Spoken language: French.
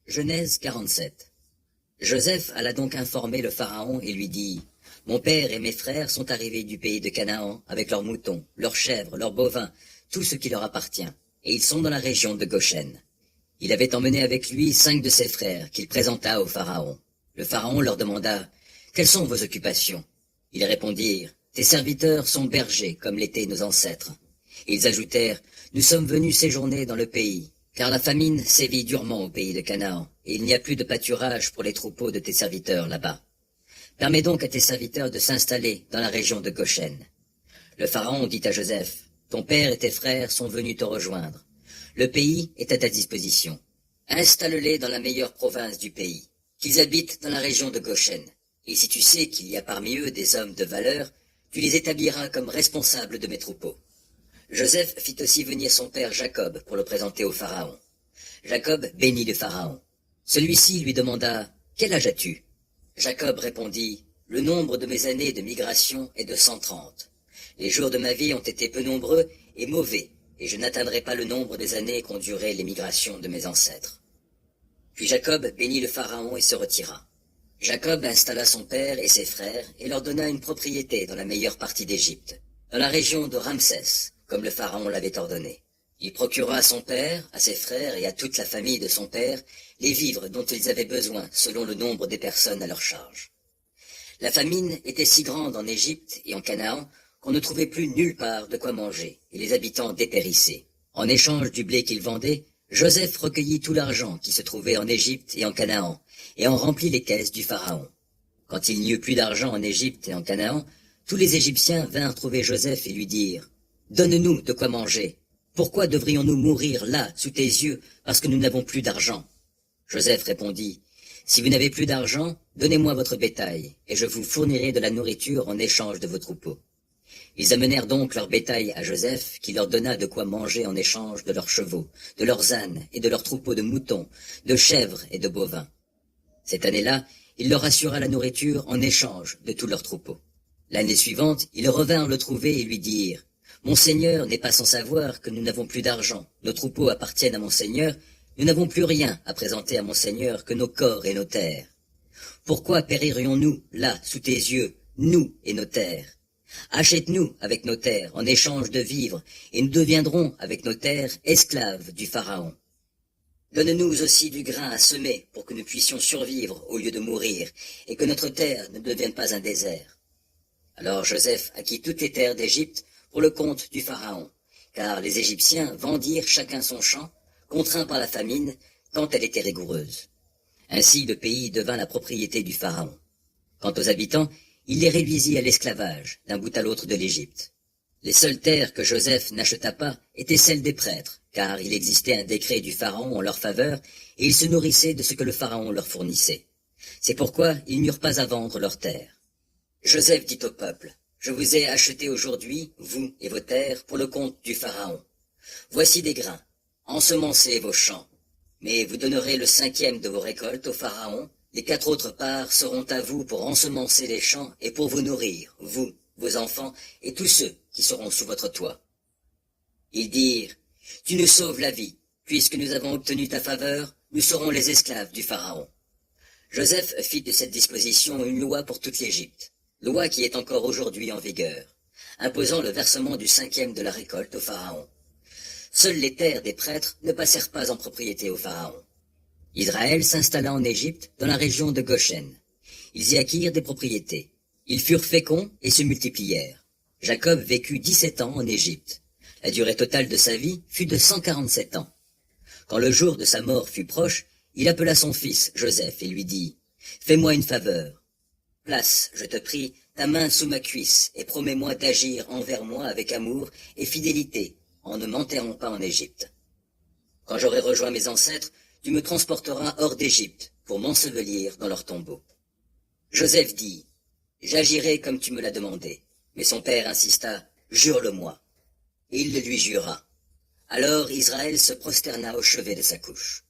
Genèse 47. Joseph alla donc informer le Pharaon et lui dit, « Mon père et mes frères sont arrivés du pays de Canaan avec leurs moutons, leurs chèvres, leurs bovins, tout ce qui leur appartient, et ils sont dans la région de Goshen. » Il avait emmené avec lui 5 de ses frères qu'il présenta au Pharaon. Le Pharaon leur demanda, « Quelles sont vos occupations ?» Ils répondirent, « Tes serviteurs sont bergers comme l'étaient nos ancêtres. » Ils ajoutèrent, « Nous sommes venus séjourner dans le pays, car la famine sévit durement au pays de Canaan, et il n'y a plus de pâturage pour les troupeaux de tes serviteurs là-bas. Permets donc à tes serviteurs de s'installer dans la région de Goshen. » Le Pharaon dit à Joseph, « Ton père et tes frères sont venus te rejoindre. Le pays est à ta disposition. Installe-les dans la meilleure province du pays, qu'ils habitent dans la région de Goshen. Et si tu sais qu'il y a parmi eux des hommes de valeur, tu les établiras comme responsables de mes troupeaux. » Joseph fit aussi venir son père Jacob pour le présenter au Pharaon. Jacob bénit le Pharaon. Celui-ci lui demanda, « Quel âge as-tu » Jacob répondit, « Le nombre de mes années de migration est de 130. Les jours de ma vie ont été peu nombreux et mauvais, et je n'atteindrai pas le nombre des années qu'ont duré les migrations de mes ancêtres. » Puis Jacob bénit le Pharaon et se retira. Jacob installa son père et ses frères et leur donna une propriété dans la meilleure partie d'Égypte, dans la région de Ramsès, comme le Pharaon l'avait ordonné. Il procura à son père, à ses frères et à toute la famille de son père les vivres dont ils avaient besoin selon le nombre des personnes à leur charge. La famine était si grande en Égypte et en Canaan qu'on ne trouvait plus nulle part de quoi manger, et les habitants dépérissaient. En échange du blé qu'ils vendaient, Joseph recueillit tout l'argent qui se trouvait en Égypte et en Canaan, et en remplit les caisses du Pharaon. Quand il n'y eut plus d'argent en Égypte et en Canaan, tous les Égyptiens vinrent trouver Joseph et lui dirent, « Donne-nous de quoi manger. Pourquoi devrions-nous mourir là, sous tes yeux, parce que nous n'avons plus d'argent ?» Joseph répondit, « Si vous n'avez plus d'argent, donnez-moi votre bétail, et je vous fournirai de la nourriture en échange de vos troupeaux. » Ils amenèrent donc leur bétail à Joseph, qui leur donna de quoi manger en échange de leurs chevaux, de leurs ânes et de leurs troupeaux de moutons, de chèvres et de bovins. Cette année-là, il leur assura la nourriture en échange de tous leurs troupeaux. L'année suivante, ils revinrent le trouver et lui dirent, « Mon Seigneur n'est pas sans savoir que nous n'avons plus d'argent. Nos troupeaux appartiennent à mon Seigneur. Nous n'avons plus rien à présenter à mon Seigneur que nos corps et nos terres. Pourquoi péririons-nous là, sous tes yeux, nous et nos terres? Achète-nous avec nos terres en échange de vivres, et nous deviendrons avec nos terres esclaves du Pharaon. Donne-nous aussi du grain à semer pour que nous puissions survivre au lieu de mourir, et que notre terre ne devienne pas un désert. » Alors Joseph acquit toutes les terres d'Égypte pour le compte du Pharaon, car les Égyptiens vendirent chacun son champ, contraints par la famine, tant elle était rigoureuse. Ainsi le pays devint la propriété du Pharaon. Quant aux habitants, il les réduisit à l'esclavage, d'un bout à l'autre de l'Égypte. Les seules terres que Joseph n'acheta pas étaient celles des prêtres, car il existait un décret du Pharaon en leur faveur, et ils se nourrissaient de ce que le Pharaon leur fournissait. C'est pourquoi ils n'eurent pas à vendre leurs terres. Joseph dit au peuple, « Je vous ai acheté aujourd'hui, vous et vos terres, pour le compte du Pharaon. Voici des grains, ensemencez vos champs, mais vous donnerez le 5e de vos récoltes au Pharaon. Les 4 autres parts seront à vous pour ensemencer les champs et pour vous nourrir, vous, vos enfants et tous ceux qui seront sous votre toit. » Ils dirent, « Tu nous sauves la vie, puisque nous avons obtenu ta faveur, nous serons les esclaves du Pharaon. » Joseph fit de cette disposition une loi pour toute l'Égypte, loi qui est encore aujourd'hui en vigueur, imposant le versement du 5e de la récolte au Pharaon. Seules les terres des prêtres ne passèrent pas en propriété au Pharaon. Israël s'installa en Égypte, dans la région de Goshen. Ils y acquirent des propriétés. Ils furent féconds et se multiplièrent. Jacob vécut 17 ans en Égypte. La durée totale de sa vie fut de 147 ans. Quand le jour de sa mort fut proche, il appela son fils, Joseph, et lui dit, « Fais-moi une faveur. Place, je te prie, ta main sous ma cuisse, et promets-moi d'agir envers moi avec amour et fidélité, en ne m'enterrant pas en Égypte. Quand j'aurai rejoint mes ancêtres, tu me transporteras hors d'Égypte pour m'ensevelir dans leur tombeau. » Joseph dit, « J'agirai comme tu me l'as demandé. » Mais son père insista, « Jure-le-moi. » Et il le lui jura. Alors Israël se prosterna au chevet de sa couche.